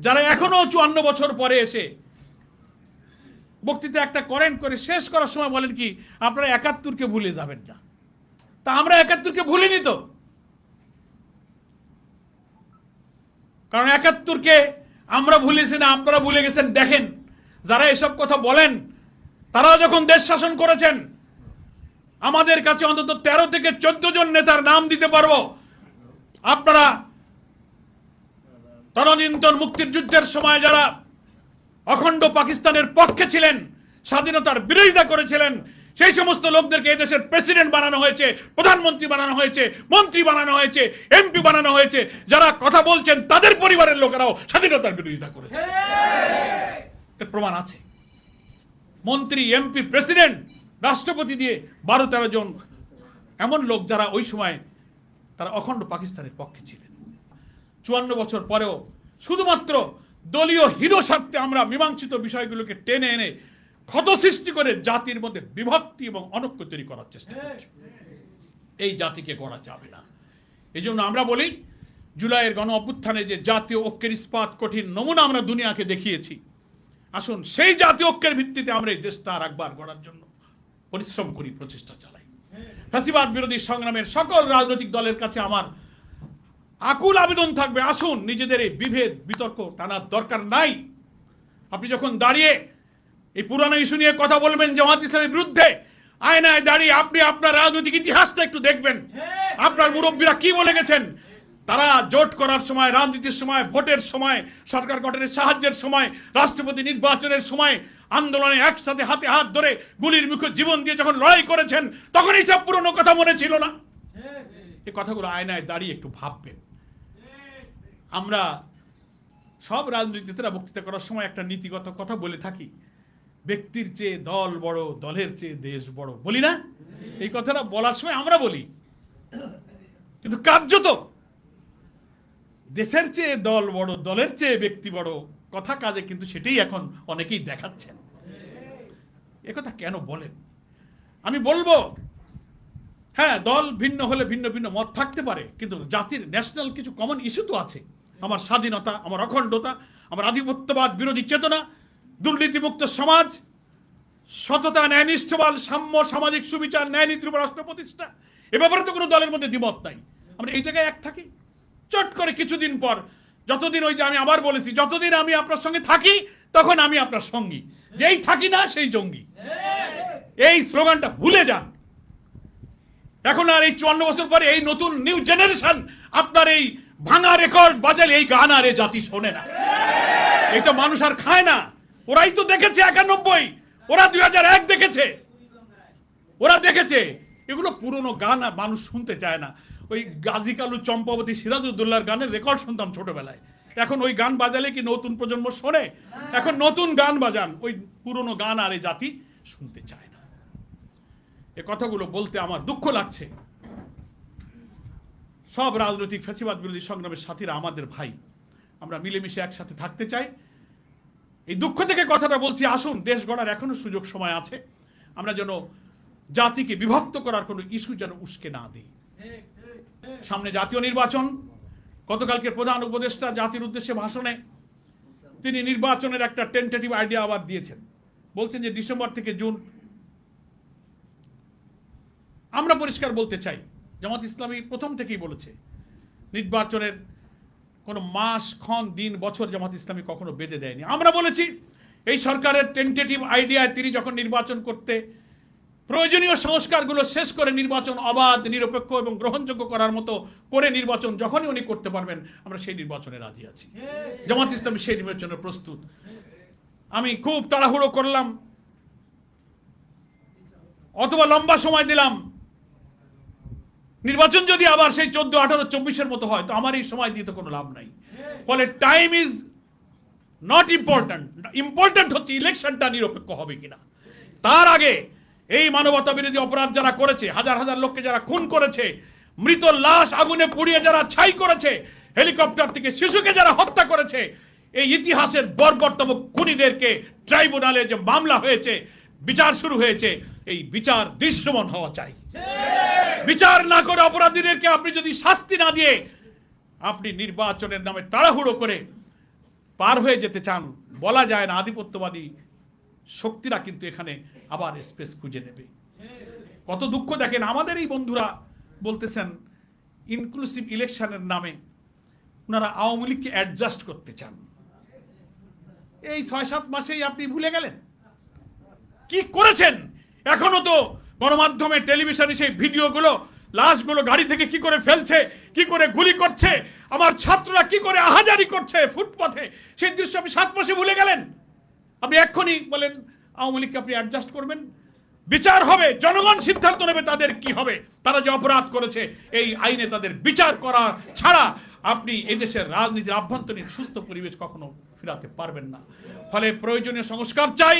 যারা এখনো 54 বছর পরে এসে বক্তৃতা একটা করেন, করে শেষ করার সময় বলেন কি আপনারা 71-কে ভুলে যাবেন না। তা আমরা 71-কে ভুলিনি তো, কারণ 71-কে আমরা ভুলেছি না, আপনারা ভুলে গেছেন। দেখেন যারা এসব কথা বলেন তারা যখন দেশ শাসন করেছেন, আমাদের কাছে অন্তত 13 থেকে 14 জন নেতার নাম দিতে পারবো। আপনারা তদানীন্তন মুক্তির যুদ্ধের সময় যারা অখণ্ড পাকিস্তানের পক্ষে ছিলেন, স্বাধীনতার বিরোধিতা করেছিলেন, সেই সমস্ত লোকদেরকে এই দেশের প্রেসিডেন্ট বানানো হয়েছে, প্রধানমন্ত্রী বানানো হয়েছে, মন্ত্রী বানানো হয়েছে, এমপি বানানো হয়েছে। যারা কথা বলছেন তাদের পরিবারের লোকেরাও স্বাধীনতার বিরোধিতা করেছে, এর প্রমাণ আছে। মন্ত্রী, এমপি, প্রেসিডেন্ট, রাষ্ট্রপতি দিয়ে 12-13 জন এমন লোক যারা ওই সময় তারা অখণ্ড পাকিস্তানের পক্ষে ছিলেন। 54 বছর পরেও শুধুমাত্র দলীয় হিত স্বার্থে আমরা মীমাংসিত বিষয়গুলোকে টেনে এনে ক্ষত সৃষ্টি করে জাতির মধ্যে বিভক্তি এবং অনৈক্য তৈরি করার চেষ্টা করছি। এই জাতিকে গড়া যাবে না। এই জন্য আমরা বলি, জুলাইয়ের গণ অভ্যুত্থানে যে জাতীয় ঐক্যের ইস্পাত কঠিন নমুনা আমরা দুনিয়াকে দেখিয়েছি, আসুন সেই জাতীয় ঐক্যের ভিত্তিতে আমরা এই দেশটা আর একবার গড়ার জন্য পরিশ্রম করি, প্রচেষ্টা চালাই। ফ্যাসিবাদ বিরোধী সংগ্রামের সকল রাজনৈতিক দলের কাছে আমার আকুল আবেদন থাকবে, আসুন নিজেদের এই বিভেদ বিতর্ক টানার দরকার নাই। আপনি যখন দাঁড়িয়ে এই পুরানো ইস্যু নিয়ে কথা বলবেন জামাত ইসলামের বিরুদ্ধে, আয়নায় দাঁড়িয়ে আপনি আপনার রাজনৈতিক ইতিহাসটা একটু দেখবেন। আপনার মুরব্বীরা কি বলে গেছেন? তারা জোট করার সময়, রাজনীতির সময়, ভোটের সময়, সরকার গঠনের সাহায্যের সময়, রাষ্ট্রপতি নির্বাচনের সময় আন্দোলনে একসাথে হাতে হাত ধরে গুলির মুখে জীবন দিয়ে যখন লড়াই করেছেন, তখন এইসব পুরনো কথা মনে ছিল না? এই কথাগুলো আয়নায় দাঁড়িয়ে একটু ভাববেন। আমরা সব রাজনৈতিক নেতারা বক্তৃতা করার সময় একটা নীতিগত কথা বলে থাকি, ব্যক্তির চেয়ে দল বড়, দলের চেয়ে দেশ বড়, বলি না? এই কথাটা বলার সময় আমরা বলি, কিন্তু কার্যত দেশের চেয়ে দল বড়, দলের চেয়ে ব্যক্তি বড় কথা কাজে কিন্তু সেটাই এখন অনেকেই দেখাচ্ছেন। একথা কেন বলেন? আমি বলবো, হ্যাঁ, দল ভিন্ন হলে ভিন্ন ভিন্ন মত থাকতে পারে, কিন্তু জাতির ন্যাশনাল কিছু কমন ইস্যু তো আছে। আমার স্বাধীনতা, আমার অখণ্ডতা, আমার আধিপত্যবাদ বিরোধী চেতনা, দুর্নীতিমুক্ত সমাজ, সততা, ন্যায়নিষ্ঠবান, সাম্য, সামাজিক সুবিচার, ন্যায় নীতির উপর রাষ্ট্র প্রতিষ্ঠা, এ ব্যাপারে তো কোনো দলের মধ্যে দ্বিমত নাই। আমরা এই জায়গায় এক থাকি। চট করে কিছুদিন পর, যতদিন, ওই যে আমি আবার বলেছি, যতদিন আমি আপনার সঙ্গে থাকি তখন আমি আপনার সঙ্গী, যেই থাকি না সেই জঙ্গি। এই স্লোগানটা ভুলে যান। এখন আর এই 54 বছর পরে এই নতুন নিউ জেনারেশন আপনার এই ভাঙা রেকর্ড বাজালে এই গান আর এই জাতি শোনে না। এটা মানুষ আর খায় না। ওরাই তো দেখেছে 91, ওরা 2001 দেখেছে, ওরা দেখেছে। এগুলো পুরনো গান আর মানুষ শুনতে চায় না। ওই গাজী কালু, চম্পাবতী, সিরাজউদ্দৌলার গানের রেকর্ড শুনতাম ছোটবেলায়। এখন ওই গান বাজালে কি নতুন প্রজন্ম শোনে? এখন নতুন গান বাজান, ওই পুরনো গান আর এই জাতি শুনতে চায় না। এ কথাগুলো বলতে আমার দুঃখ লাগছে। সব রাজনৈতিক ফ্যাসিবাদ বিরোধী সংগ্রামের সাথীরা আমাদের ভাই, আমরা মিলেমিশে একসাথে থাকতে চাই। এই দুঃখ থেকে কথাটা বলছি, আসুন দেশ গড়ার এখনো সুযোগ সময় আছে। আমরা যেন জাতিকে বিভক্ত করার কোনো ইস্যু যেন উস্কে না দিই। সামনে জাতীয় নির্বাচন। গতকালকে প্রধান উপদেষ্টা জাতির উদ্দেশ্যে ভাষণে তিনি নির্বাচনের একটা টেন্টেটিভ আইডিয়া আবার দিয়েছেন। বলছেন যে ডিসেম্বর থেকে জুন। আমরা পরিষ্কার বলতে চাই, জামাত ইসলামী প্রথম থেকেই বলেছে নির্বাচনের কোনো মাস, ক্ষণ, দিন, বছর জামাত ইসলামী কখনো বেঁধে দেয়নি। আমরা বলেছি এই সরকারের টেন্টেটিভ আইডিয়ায় তিনি যখন নির্বাচন করতে প্রয়োজনীয় সংস্কারগুলো শেষ করে নির্বাচন অবাধ, নিরপেক্ষ এবং গ্রহণযোগ্য করার মতো করে নির্বাচন যখনই উনি করতে পারবেন, আমরা সেই নির্বাচনে রাজি আছি। জামাত ইসলামী সেই নির্বাচনের প্রস্তুত। আমি খুব তাড়াহুড়ো করলাম অথবা লম্বা সময় দিলাম, নির্বাচন যদি আবার সেই 14, 18, 24-এর মতো হয়, তো আমার এই সময় দিয়ে তো কোনো লাভ নাই। ফলে time is not important. Important হচ্ছে ইলেকশনটা নিরপেক্ষ হবে কিনা। তার আগে এই মানবতা বিরোধী অপরাধ যারা করেছে, হাজার হাজার লোককে যারা খুন করেছে, মৃত লাশ আগুনে পুড়িয়ে যারা ছাই করেছে, হেলিকপ্টার থেকে শিশুকে যারা হত্যা করেছে, এই ইতিহাসের বর্বরতম খুনিদেরকে ট্রাইব্যুনালে যে মামলা হয়েছে, বিচার শুরু হয়েছে, এই বিচার দৃশ্যমান হওয়া চাই। বিচার না করে অপরাধীদেরকে আপনি যদি শাস্তি না দিয়ে আপনি নির্বাচনের নামে তাড়াহুড়ো করে পার হয়ে যেতে চান, বলা যায় না, আধিপত্যবাদী শক্তিরা কিন্তু এখানে আবার স্পেস খুঁজে নেবে। কত দুঃখ দেখেন, আমাদের এই বন্ধুরা বলতেছেন ইনক্লুসিভ ইলেকশনের নামে ওনারা আওয়ামী লীগকে অ্যাডজাস্ট করতে চান। এই 6-7 মাসেই আপনি ভুলে গেলেন কি করেছেন? এখনো তো গণমাধ্যমে টেলিভিশনে সেই ভিডিওগুলো, লাশগুলো গাড়ি থেকে কি করে ফেলছে, কি করে গুলি করছে, আমার ছাত্ররা কি করে আহাজারি করছে ফুটপাথে, সেই দৃশ্য আপনি 7 মাসে ভুলে গেলেন। আপনি এক্ষুনি বলেন আওয়ামী লীগকে আপনি অ্যাডজাস্ট করবেন, বিচার হবে, জনগণ সিদ্ধান্ত নেবে তাদের কি হবে, তারা যে অপরাধ করেছে এই আইনে তাদের বিচার করা ছাড়া আপনি এই দেশের রাজনীতির আভ্যন্তরীণ সুস্থ পরিবেশ কখনো ফিরাতে পারবেন না। ফলে প্রয়োজনীয় সংস্কার চাই।